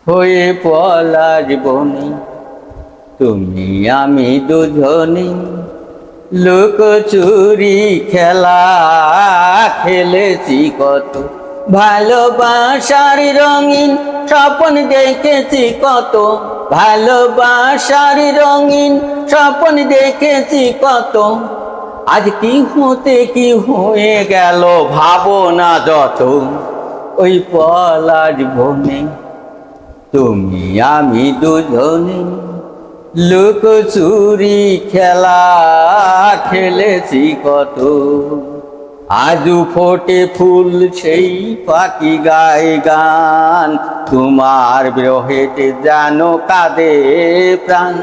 হয়ে পলাশ বনে তুমি আমি দুজনে লুকোচুরি খেলা খেলেছি কত, ভালোবাসার রঙিন স্বপ্ন দেখেছি কত, ভালোবাসার রঙিন স্বপ্ন দেখেছি কত। আজ কি হতে কি হয়ে গেল ভাবনা যত, ওই পলাশ বনে তুমি আমি দুজনে লুকোচুরি খেলা খেলেছি কত। আজু ফোটে ফুল সেই পাখি গায় গান, তোমার বিরহেতে জানো কাঁদে প্রাণ।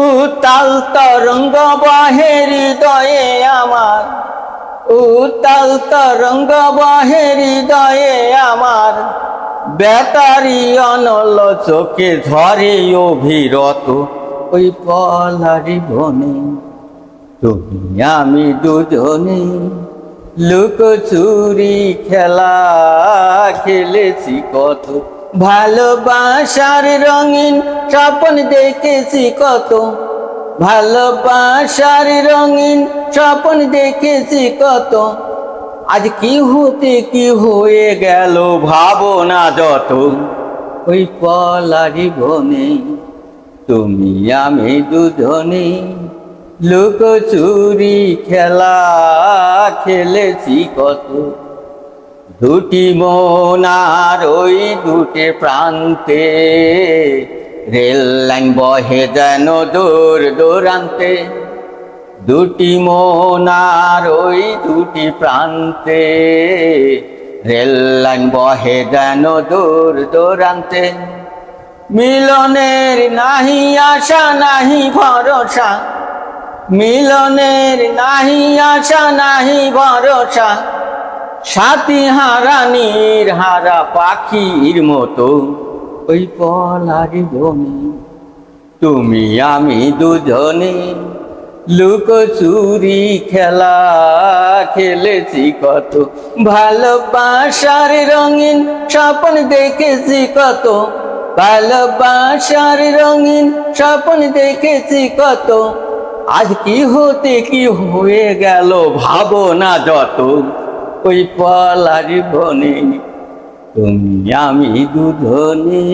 উতাল তরঙ্গ বহে হৃদয়ে আমার, উতাল তরঙ্গ বহে হৃদয়ে আমার, বেতারি অনল চোখে ঝরে অভিরত, ওই পলাশ বনে তুমি আমি দুজনে লুকোচুরি খেলা খেলেছি কত, ভালোবাসার রঙিন স্বপ্ন দেখেছি কত, ভালোবাসার রঙিন স্বপ্ন দেখেছি কত। আজ কি হতে কি হয়ে গেল ভাবনা যত, ওই পলাশ বনে তুমি আমি দুজনে লুকোচুরি খেলা খেলেছি কত। দুটি মন আর ওই দুটি প্রান্তে, রেল লাইন বহে যেন দূর দূরান্তে। দুটি মন আর ওই দুটি প্রান্তে, রেল লাইন বহে যেন দূর দূরান্তে। মিলনের নাহি আশা নাহি ভরসা, মিলনের নাহি আশা নাহি ভরসা, সাথী হারা নির্হারা পাখির মতো, ওই পলাশ বনে তুমি আমি দুজনে লুকোচুরি খেলা খেলেছি কত, ভালোবাসার রঙিন স্বপ্ন দেখেছি কত, ভালোবাসার রঙিন স্বপ্ন দেখেছি কত। আজ কি হতে কি হয়ে গেল ভাবনা যত, ওই পলাশ বনে তুমি আমি দুজনে।